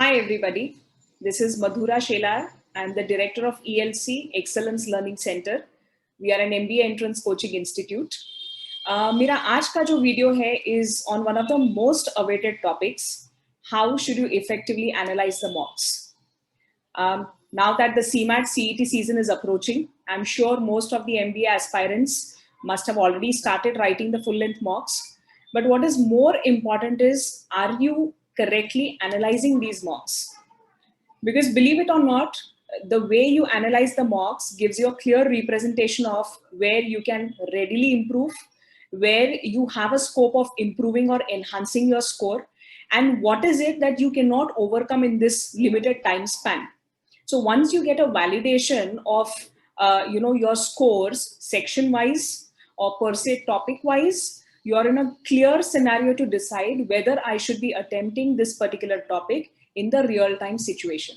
Hi everybody, this is Madhura Shelar. I'm the director of ELC Excellence Learning Center. We are an MBA entrance coaching institute. मेरा आज का जो video है is on one of the most awaited topics. How should you effectively analyze the mocks? Now that the CMAT CET season is approaching, I'm sure most of the MBA aspirants must have already started writing the full-length mocks. But what is more important is, are you correctly analyzing these mocks? Because believe it or not, the way you analyze the mocks gives you a clear representation of where you can readily improve, where you have a scope of improving or enhancing your score, and what is it that you cannot overcome in this limited time span. So once you get a validation of your scores section wise or per se topic wise, you are in a clear scenario to decide whether I should be attempting this particular topic in the real time situation.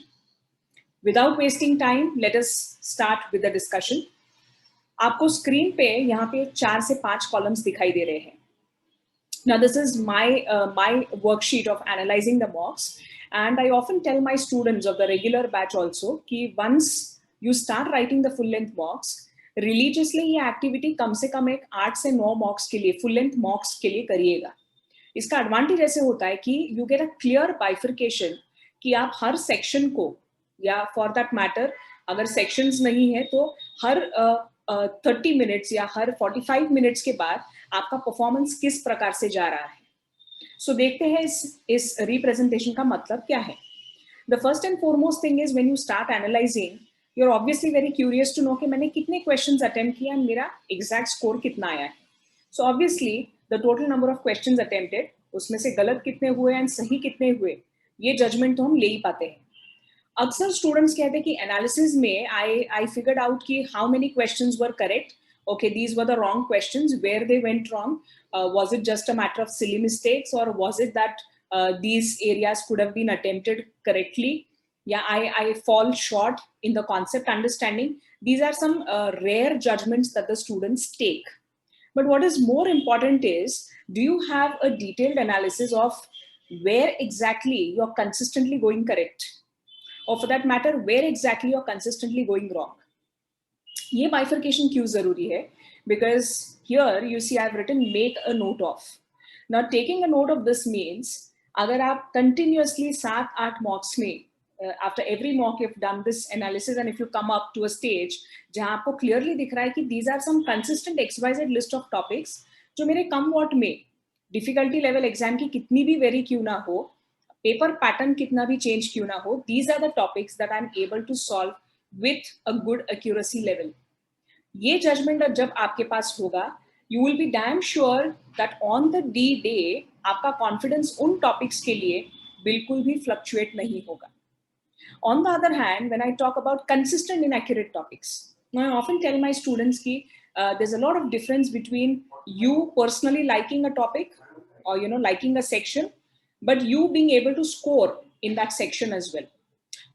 Without wasting time, let us start with the discussion. आपको screen पे यहाँ पे 4 से 5 columns दिखाई दे रहे हैं. Now this is my worksheet of analyzing the mocks, and I often tell my students of the regular batch also कि once you start writing the full length mocks, religiously ये activity कम से कम एक 8 से 9 mocks के लिए full length mocks के लिए करिएगा. इसका एडवांटेज ऐसे होता है कि you get a clear bifurcation कि आप हर सेक्शन को, या फॉर दैट मैटर अगर सेक्शंस नहीं है तो हर 30 मिनट्स या हर 45 मिनट्स के बाद आपका परफॉर्मेंस किस प्रकार से जा रहा है. सो देखते हैं इस रिप्रेजेंटेशन का मतलब क्या है. The first and foremost thing is when you start analysing, you are obviously very curious to know कि मैंने कितने क्वेश्चंस अटेम्प्ट किया एंड मेरा एग्जैक्ट स्कोर कितना आया है. So obviously the total number of questions attempted, उसमें से गलत कितने हुए एंड सही कितने हुए, ये जजमेंट तो हम ले ही पाते हैं. अक्सर स्टूडेंट्स कहते हैं कि एनालिसिस में आई फिगर्ड आउट कि how many questions were correct. Okay, these were the wrong questions. Where they went wrong? Was it just a matter of silly mistakes, or was it that these areas could have been attempted correctly? Yeah, I fall short in the concept understanding. These are some rare judgments that the students take. But what is more important is, do you have a detailed analysis of where exactly you're consistently going correct? Or for that matter, where exactly you're consistently going wrong? ये bifurcation क्यों जरूरी है? Because here you see I've written make a note of. Now taking a note of this means अगर आप continuously 7-8 mocks में after every mock you've done this analysis, and if you come up to a stage जहाँ आपको clearly दिख रहा है कि these are some consistent XYZ list of topics जो मेरे कम वॉट में difficulty level exam की कितनी भी वेरी क्यों ना हो, पेपर पैटर्न कितना भी चेंज क्यों ना हो, these are the topics that I'm able to solve with a good accuracy level. ये जजमेंट जब आपके पास होगा, you will be damn sure that on the D-day आपका कॉन्फिडेंस उन टॉपिक्स के लिए बिल्कुल भी फ्लक्चुएट नहीं होगा. On the other hand, when I talk about consistent inaccurate topics, I often tell my students कि there's a lot of difference between you personally liking a topic or liking a section, but you being able to score in that section as well.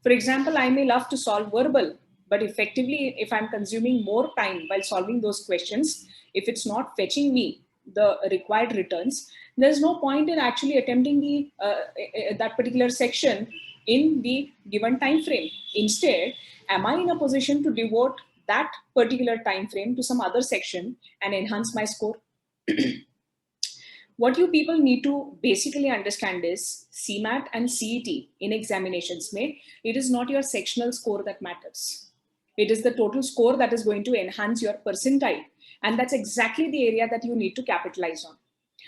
For example, I may love to solve verbal, but effectively, if I'm consuming more time while solving those questions, if it's not fetching me the required returns, there's no point in actually attempting that particular section in the given time frame. Instead, am I in a position to devote that particular time frame to some other section and enhance my score? What you people need to basically understand is CMAT and CET in examinations it is not your sectional score that matters. It is the total score that is going to enhance your percentile. And that's exactly the area that you need to capitalize on.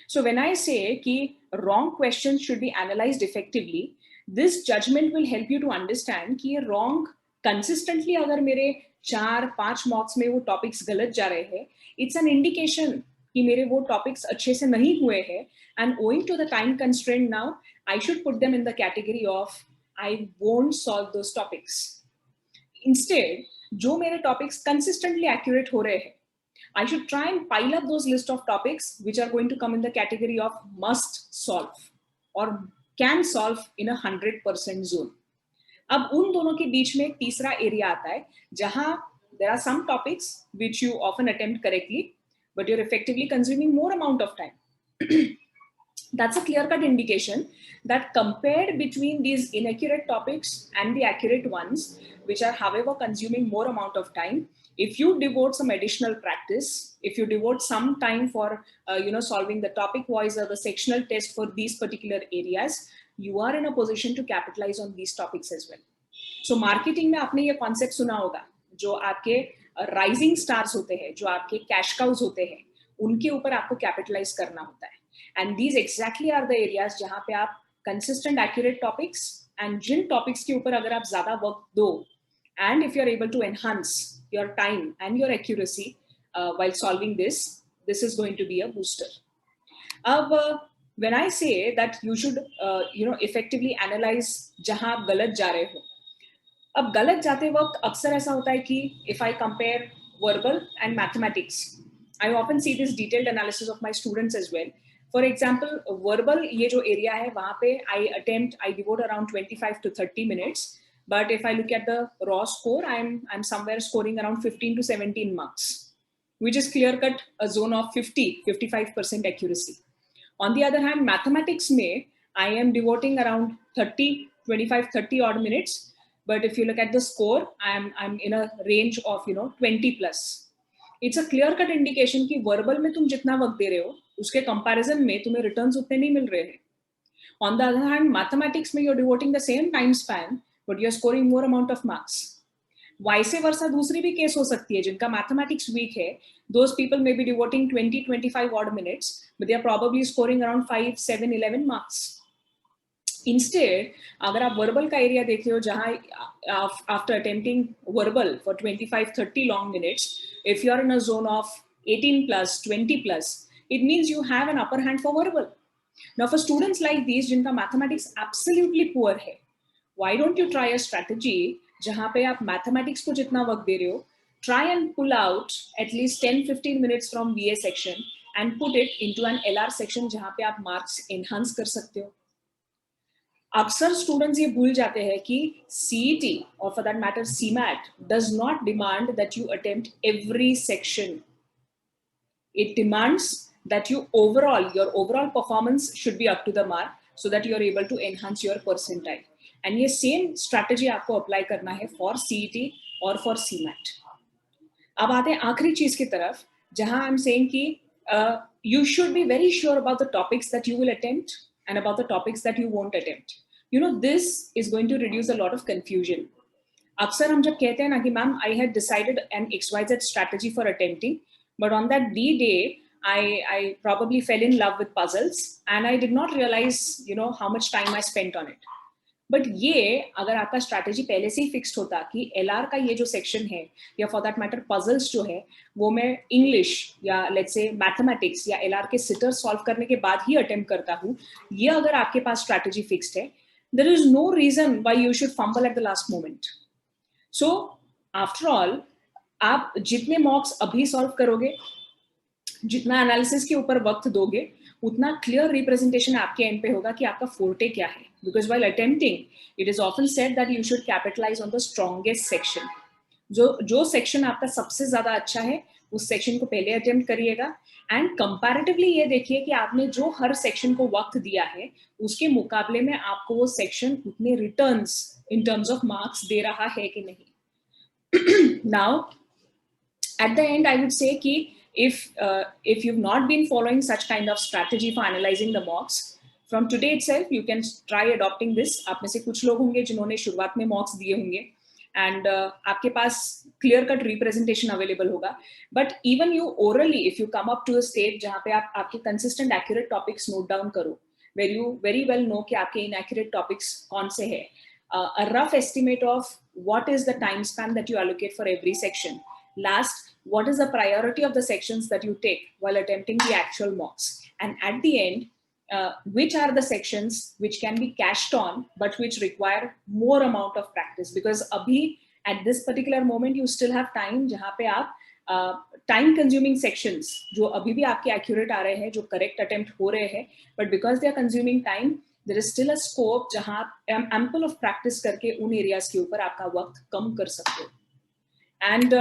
So when I say कि wrong questions should be analyzed effectively, this judgment will help you to understand कि wrong consistently अगर मेरे 4-5 mocks में वो topics गलत जा रहे हैं, it's an indication कि मेरे वो topics अच्छे से नहीं हुए हैं, and owing to the time constraint now, I should put them in the category of I won't solve those topics. Instead, जो मेरे topics consistently accurate हो रहे हैं, I should try and pile up those list of topics which are going to come in the category of must solve or can solve in 100% zone. अब उन दोनों के बीच में एक तीसरा एरिया आता है जहां there are some topics which you often attempt correctly, but you're effectively consuming more amount of time. That's a clear-cut indication that compared between these inaccurate topics and the accurate ones, which are however consuming more amount of time, if you devote some additional practice, if you devote some time for solving the topic wise or the sectional test for these particular areas, you are in a position to capitalize on these topics as well. So marketing में आपने ये concept सुना होगा, जो आपके rising stars होते हैं, जो आपके cash cows होते हैं, उनके ऊपर आपको capitalize करना होता है. And these exactly are the areas जहाँ पे आप consistent accurate topics and Jin topics के ऊपर अगर आप ज़्यादा work दो, and if you are able to enhance your time and your accuracy while solving this, this is going to be a booster. When I say that you should effectively analyze जहाँ आप गलत जा रहे हो, अब गलत जाते वक्त अक्सर ऐसा होता है कि if I compare verbal and mathematics, I often see this detailed analysis of my students as well. For example, verbal ये जो area है वहाँ पे I devote around 25 to 30 minutes. But if I look at the raw score, I'm somewhere scoring around 15 to 17 marks, which is clear-cut a zone of 55% accuracy. On the other hand, mathematics में I am devoting around 25-30 odd minutes. But if you look at the score, I'm in a range of 20 plus. It's a clear-cut indication कि verbal में तुम जितना वक्त दे रहे हो, उसके comparison में तुम्हें returns उतने नहीं मिल रहे हैं. On the other hand, mathematics में you're devoting the same time span, but you're scoring more amount of marks. Vice versa, दूसरी भी case हो सकती है जिनका mathematics weak है. Those people may be devoting 20-25 odd minutes, but they are probably scoring around 5, 7, 11 marks. Instead, अगर आप verbal का area देख रहे हो जहाँ after attempting verbal for 25-30 long minutes, if you are in a zone of 18 plus, 20 plus, it means you have an upper hand for verbal. Now for students like these जिनका mathematics absolutely poor है, why don't you try a strategy जहाँ पे आप mathematics को जितना वक्त दे रहे हो, try and pull out at least 10-15 minutes from BA section and put it into an LR section जहाँ पे आप marks enhance कर सकते हो. अक्सर स्टूडेंट्स ये भूल जाते हैं कि CET or for that matter CMAT does not demand that you attempt every section. It demands that your overall performance should be up to the mark so that you are able to enhance your percentile. And ये same strategy आपको apply करना है for CET or for CMAT. अब आते हैं आखिरी चीज की तरफ जहां I'm saying कि you should be very sure about the topics that you will attempt and about the topics that you won't attempt. This is going to reduce a lot of confusion. अक्सर हम जब कहते हैं ना कि ma'am I had decided an XYZ strategy for attempting, but on that D day I probably fell in love with puzzles and I did not realize how much time I spent on it. But ये अगर आपका strategy पहले से ही fixed होता कि LR का ये जो सेक्शन है या फॉर दैट मैटर पजल्स जो है वो मैं इंग्लिश या लेट्स से मैथमेटिक्स या LR के सिटर सॉल्व करने के बाद ही अटेम्प्ट करता हूँ, ये अगर आपके पास स्ट्रैटेजी फिक्स्ड है, there is no reason why you should fumble at the last moment. So after all आप जितने मॉक्स अभी सॉल्व करोगे, जितना एनालिसिस के ऊपर वक्त दोगे, उतना क्लियर रिप्रेजेंटेशन आपके एंड पे होगा कि आपका फोर्टे क्या है. Because while attempting it is often said that you should capitalise on the strongest section. जो सेक्शन आपका सबसे ज्यादा अच्छा है उस सेक्शन को पहले अटेम्प्ट करिएगा एंड कंपैरेटिवली ये देखिए कि आपने जो हर सेक्शन को वक्त दिया है उसके मुकाबले में आपको वो सेक्शन उतने returns in terms of marks दे रहा है कि नहीं. Now at the end I would say कि if you've not been following such kind of strategy for analyzing the mocks, from today itself you can try adopting this. आप में से कुछ लोग होंगे जिन्होंने शुरुआत में मॉक्स दिए होंगे and आपके पास clear cut representation available होगा. But even you orally, if you come up to a stage जहाँ पे आप आपके consistent accurate topics note down करो, where you very well know कि आपके inaccurate topics कौन से हैं, a rough estimate of what is the time span that you allocate for every section. Last, what is the priority of the sections that you take while attempting the actual mocks? And at the end, which are the sections which can be cashed on but which require more amount of practice? Because abhi, at this particular moment, you still have time जहाँ पे आप time consuming sections जो अभी भी आपके accurate आ रहे हैं, जो correct attempt हो रहे हैं, but because they are consuming time, there is still a scope जहाँ आप ample of practice करके उन areas के ऊपर आपका वक्त कम कर सकते हो. And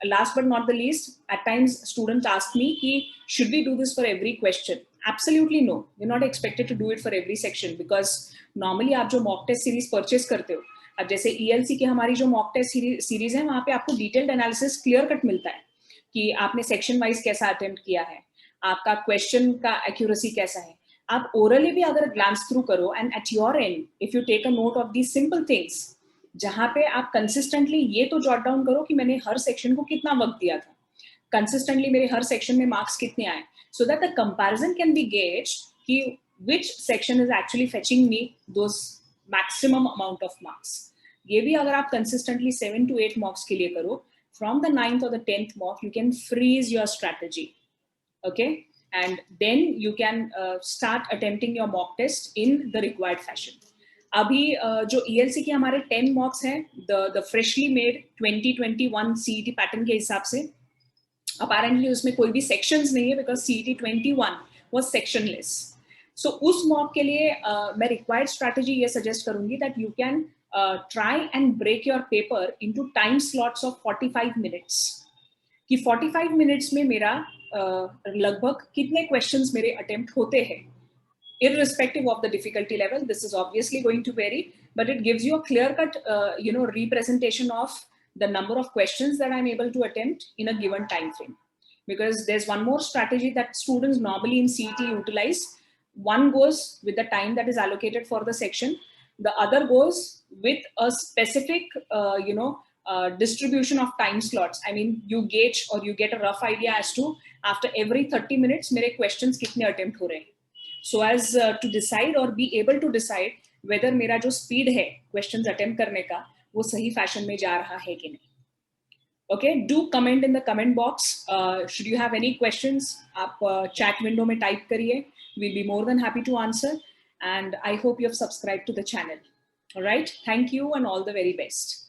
last but not the least, at times students ask me, should we do this for every question? Absolutely no. You're not expected to do it for every section because normally आप जो mock test series purchase करते हो, अब जैसे ELC की हमारी जो mock test series है, वहाँ पे आपको detailed analysis clear cut मिलता है कि आपने section wise कैसा attempt किया है, आपका question का accuracy कैसा है. आप orally भी अगर glance through करो and at your end, if you take a note of these simple things, जहाँ पे आप consistently ये तो jot down करो कि मैंने हर section को कितना वक्त दिया था, consistently मेरे हर section में marks कितने आए, so that the comparison can be gauged कि which section is actually fetching me those maximum amount of marks. ये भी अगर आप consistently 7 to 8 mocks के लिए करो, from the 9th or the 10th mock you can freeze your strategy, okay, and then you can start attempting your mock test in the required fashion. अभी जो ELC के हमारे 10 mocks हैं, the freshly made 2021 CET pattern के हिसाब से apparently उसमें कोई भी sections नहीं है because CET 21 was sectionless. So उस mock के लिए मैं required strategy ये suggest करूँगी that you can try and break your paper into time slots of 45 minutes. कि 45 minutes में मेरा लगभग कितने questions मेरे attempt होते हैं. Irrespective of the difficulty level, this is obviously going to vary, but it gives you a clear-cut, representation of the number of questions that I'm able to attempt in a given time frame. Because there's one more strategy that students normally in CET utilize. One goes with the time that is allocated for the section. The other goes with a specific, distribution of time slots. I mean, you gauge or you get a rough idea as to after every 30 minutes, मेरे questions कितने attempt हो रहे हैं. So as to decide or be able to decide whether मेरा जो speed है questions attempt करने का वो सही fashion में जा रहा है कि नहीं. Okay, do comment in the comment box. Should you have any questions, आप chat window में type करिए. We'll be more than happy to answer. And I hope you have subscribed to the channel. All right, thank you and all the very best.